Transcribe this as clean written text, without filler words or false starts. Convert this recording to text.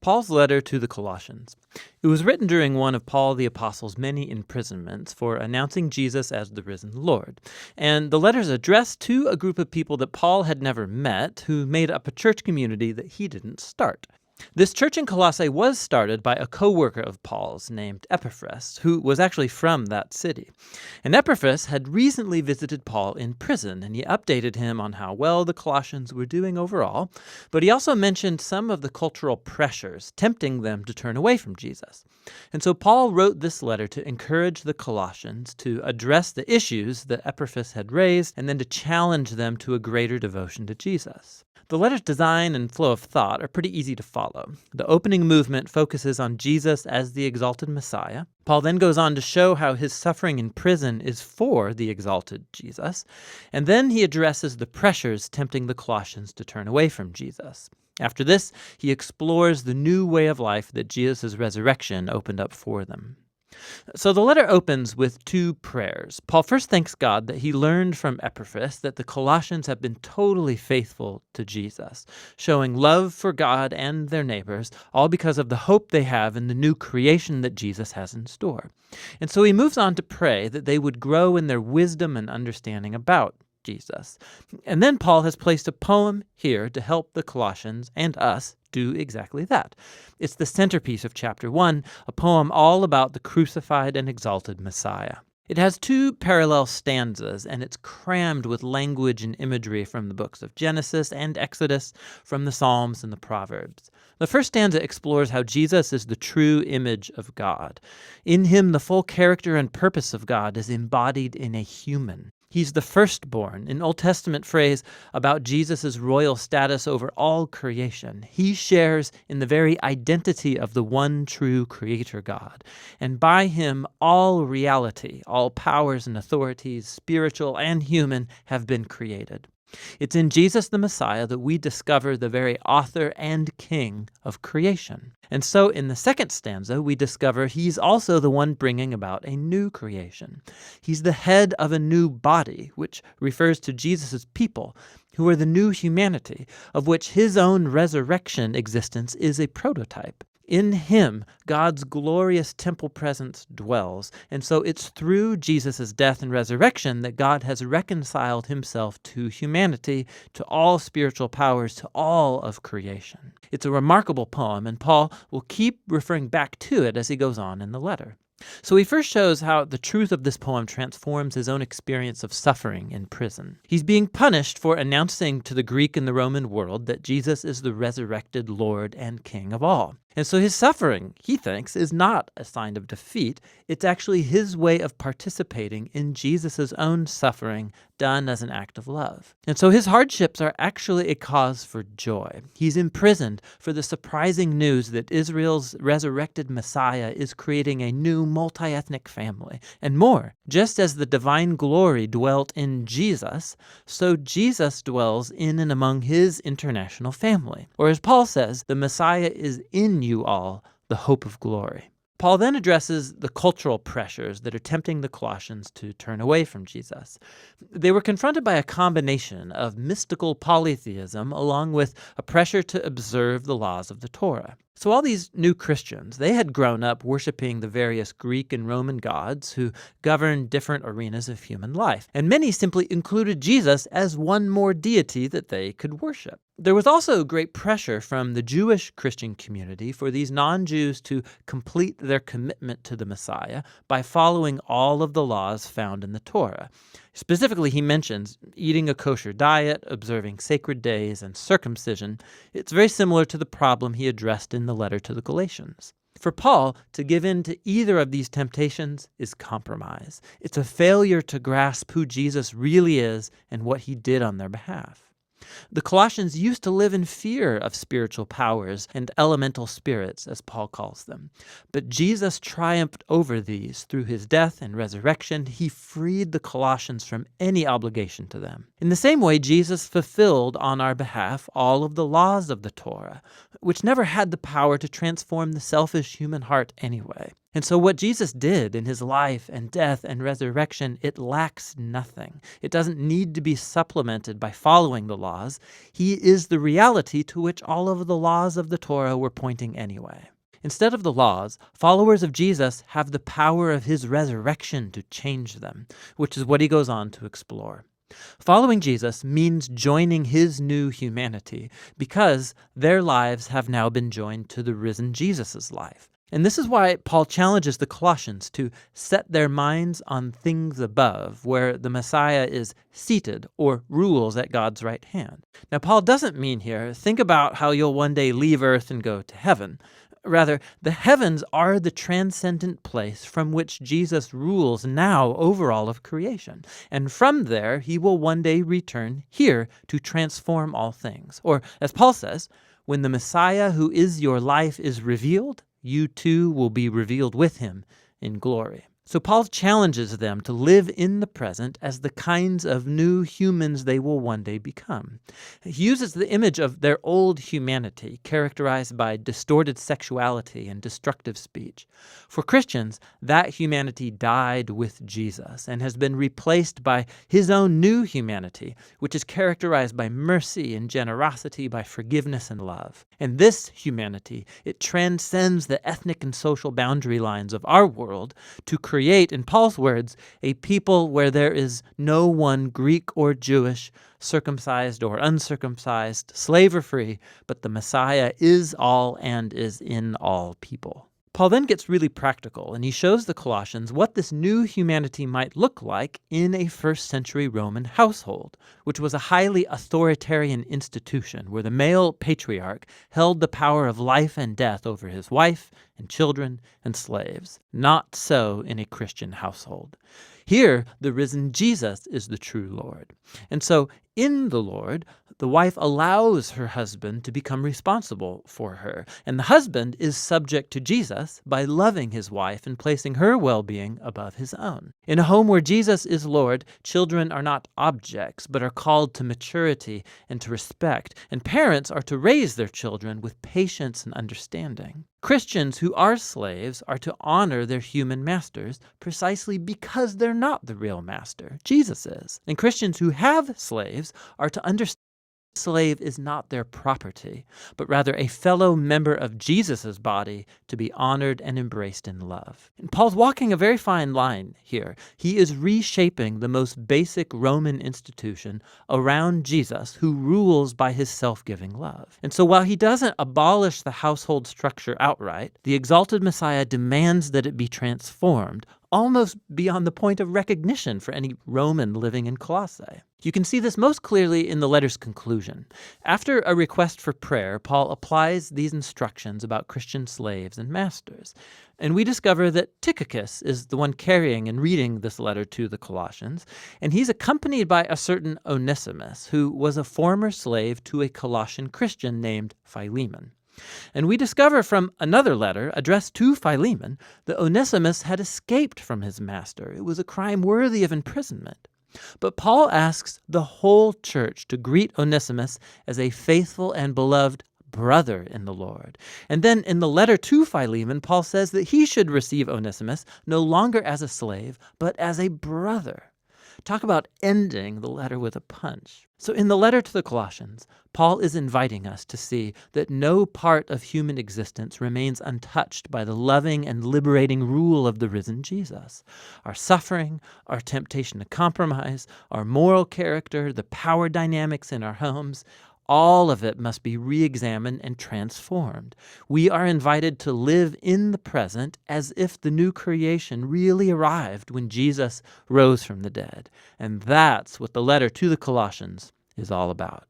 Paul's letter to the Colossians. It was written during one of Paul the Apostle's many imprisonments for announcing Jesus as the risen Lord. And the letter is addressed to a group of people that Paul had never met who made up a church community that he didn't start. This church in Colossae was started by a co-worker of Paul's named Epaphras, who was actually from that city. And Epaphras had recently visited Paul in prison, and he updated him on how well the Colossians were doing overall, but he also mentioned some of the cultural pressures tempting them to turn away from Jesus. And so Paul wrote this letter to encourage the Colossians to address the issues that Epaphras had raised, and then to challenge them to a greater devotion to Jesus. The letter's design and flow of thought are pretty easy to follow. The opening movement focuses on Jesus as the exalted Messiah. Paul then goes on to show how his suffering in prison is for the exalted Jesus. And then he addresses the pressures tempting the Colossians to turn away from Jesus. After this, he explores the new way of life that Jesus' resurrection opened up for them. So the letter opens with two prayers. Paul first thanks God that he learned from Epaphras that the Colossians have been totally faithful to Jesus, showing love for God and their neighbors, all because of the hope they have in the new creation that Jesus has in store. And so he moves on to pray that they would grow in their wisdom and understanding about Jesus. And then Paul has placed a poem here to help the Colossians and us do exactly that. It's the centerpiece of chapter 1, a poem all about the crucified and exalted Messiah. It has two parallel stanzas, and it's crammed with language and imagery from the books of Genesis and Exodus, from the Psalms and the Proverbs. The first stanza explores how Jesus is the true image of God. In him, the full character and purpose of God is embodied in a human. He's the firstborn, an Old Testament phrase about Jesus' royal status over all creation. He shares in the very identity of the one true Creator God. And by him, all reality, all powers and authorities, spiritual and human, have been created. It's in Jesus the Messiah that we discover the very author and king of creation. And so in the second stanza, we discover he's also the one bringing about a new creation. He's the head of a new body, which refers to Jesus' people, who are the new humanity, of which his own resurrection existence is a prototype. In him, God's glorious temple presence dwells, and so it's through Jesus' death and resurrection that God has reconciled himself to humanity, to all spiritual powers, to all of creation. It's a remarkable poem, and Paul will keep referring back to it as he goes on in the letter. So he first shows how the truth of this poem transforms his own experience of suffering in prison. He's being punished for announcing to the Greek and the Roman world that Jesus is the resurrected Lord and King of all. And so his suffering, he thinks, is not a sign of defeat. It's actually his way of participating in Jesus' own suffering done as an act of love. And so his hardships are actually a cause for joy. He's imprisoned for the surprising news that Israel's resurrected Messiah is creating a new multi-ethnic family. And more, just as the divine glory dwelt in Jesus, so Jesus dwells in and among his international family. Or as Paul says, the Messiah is in you all, the hope of glory. Paul then addresses the cultural pressures that are tempting the Colossians to turn away from Jesus. They were confronted by a combination of mystical polytheism along with a pressure to observe the laws of the Torah. So all these new Christians, they had grown up worshiping the various Greek and Roman gods who governed different arenas of human life. And many simply included Jesus as one more deity that they could worship. There was also great pressure from the Jewish Christian community for these non-Jews to complete their commitment to the Messiah by following all of the laws found in the Torah. Specifically, he mentions eating a kosher diet, observing sacred days, and circumcision. It's very similar to the problem he addressed in the letter to the Galatians. For Paul, to give in to either of these temptations is compromise. It's a failure to grasp who Jesus really is and what he did on their behalf. The Colossians used to live in fear of spiritual powers and elemental spirits, as Paul calls them. But Jesus triumphed over these through his death and resurrection. He freed the Colossians from any obligation to them. In the same way, Jesus fulfilled on our behalf all of the laws of the Torah, which never had the power to transform the selfish human heart anyway. And so what Jesus did in his life and death and resurrection, it lacks nothing. It doesn't need to be supplemented by following the laws. He is the reality to which all of the laws of the Torah were pointing anyway. Instead of the laws, followers of Jesus have the power of his resurrection to change them, which is what he goes on to explore. Following Jesus means joining his new humanity because their lives have now been joined to the risen Jesus' life. And this is why Paul challenges the Colossians to set their minds on things above, where the Messiah is seated or rules at God's right hand. Now, Paul doesn't mean here, think about how you'll one day leave earth and go to heaven. Rather, the heavens are the transcendent place from which Jesus rules now over all of creation. And from there, he will one day return here to transform all things. Or, as Paul says, when the Messiah who is your life is revealed, you too will be revealed with him in glory. So Paul challenges them to live in the present as the kinds of new humans they will one day become. He uses the image of their old humanity, characterized by distorted sexuality and destructive speech. For Christians, that humanity died with Jesus and has been replaced by his own new humanity, which is characterized by mercy and generosity, by forgiveness and love. And this humanity, it transcends the ethnic and social boundary lines of our world to create, in Paul's words, a people where there is no one Greek or Jewish, circumcised or uncircumcised, slave or free, but the Messiah is all and is in all people. Paul then gets really practical, and he shows the Colossians what this new humanity might look like in a first-century Roman household, which was a highly authoritarian institution where the male patriarch held the power of life and death over his wife and children and slaves. Not so in a Christian household. Here, the risen Jesus is the true Lord. And so, in the Lord, the wife allows her husband to become responsible for her, and the husband is subject to Jesus by loving his wife and placing her well-being above his own. In a home where Jesus is Lord, children are not objects, but are called to maturity and to respect, and parents are to raise their children with patience and understanding. Christians who are slaves are to honor their human masters precisely because they're not the real master. Jesus is. And Christians who have slaves are to understand the slave is not their property, but rather a fellow member of Jesus' body to be honored and embraced in love. And Paul's walking a very fine line here. He is reshaping the most basic Roman institution around Jesus, who rules by his self-giving love. And so while he doesn't abolish the household structure outright, the exalted Messiah demands that it be transformed, almost beyond the point of recognition for any Roman living in Colossae. You can see this most clearly in the letter's conclusion. After a request for prayer, Paul applies these instructions about Christian slaves and masters. And we discover that Tychicus is the one carrying and reading this letter to the Colossians, and he's accompanied by a certain Onesimus, who was a former slave to a Colossian Christian named Philemon. And we discover from another letter addressed to Philemon that Onesimus had escaped from his master. It was a crime worthy of imprisonment. But Paul asks the whole church to greet Onesimus as a faithful and beloved brother in the Lord. And then in the letter to Philemon, Paul says that he should receive Onesimus no longer as a slave, but as a brother. Talk about ending the letter with a punch. So in the letter to the Colossians, Paul is inviting us to see that no part of human existence remains untouched by the loving and liberating rule of the risen Jesus. Our suffering, our temptation to compromise, our moral character, the power dynamics in our homes, all of it must be re-examined and transformed. We are invited to live in the present as if the new creation really arrived when Jesus rose from the dead. And that's what the letter to the Colossians is all about.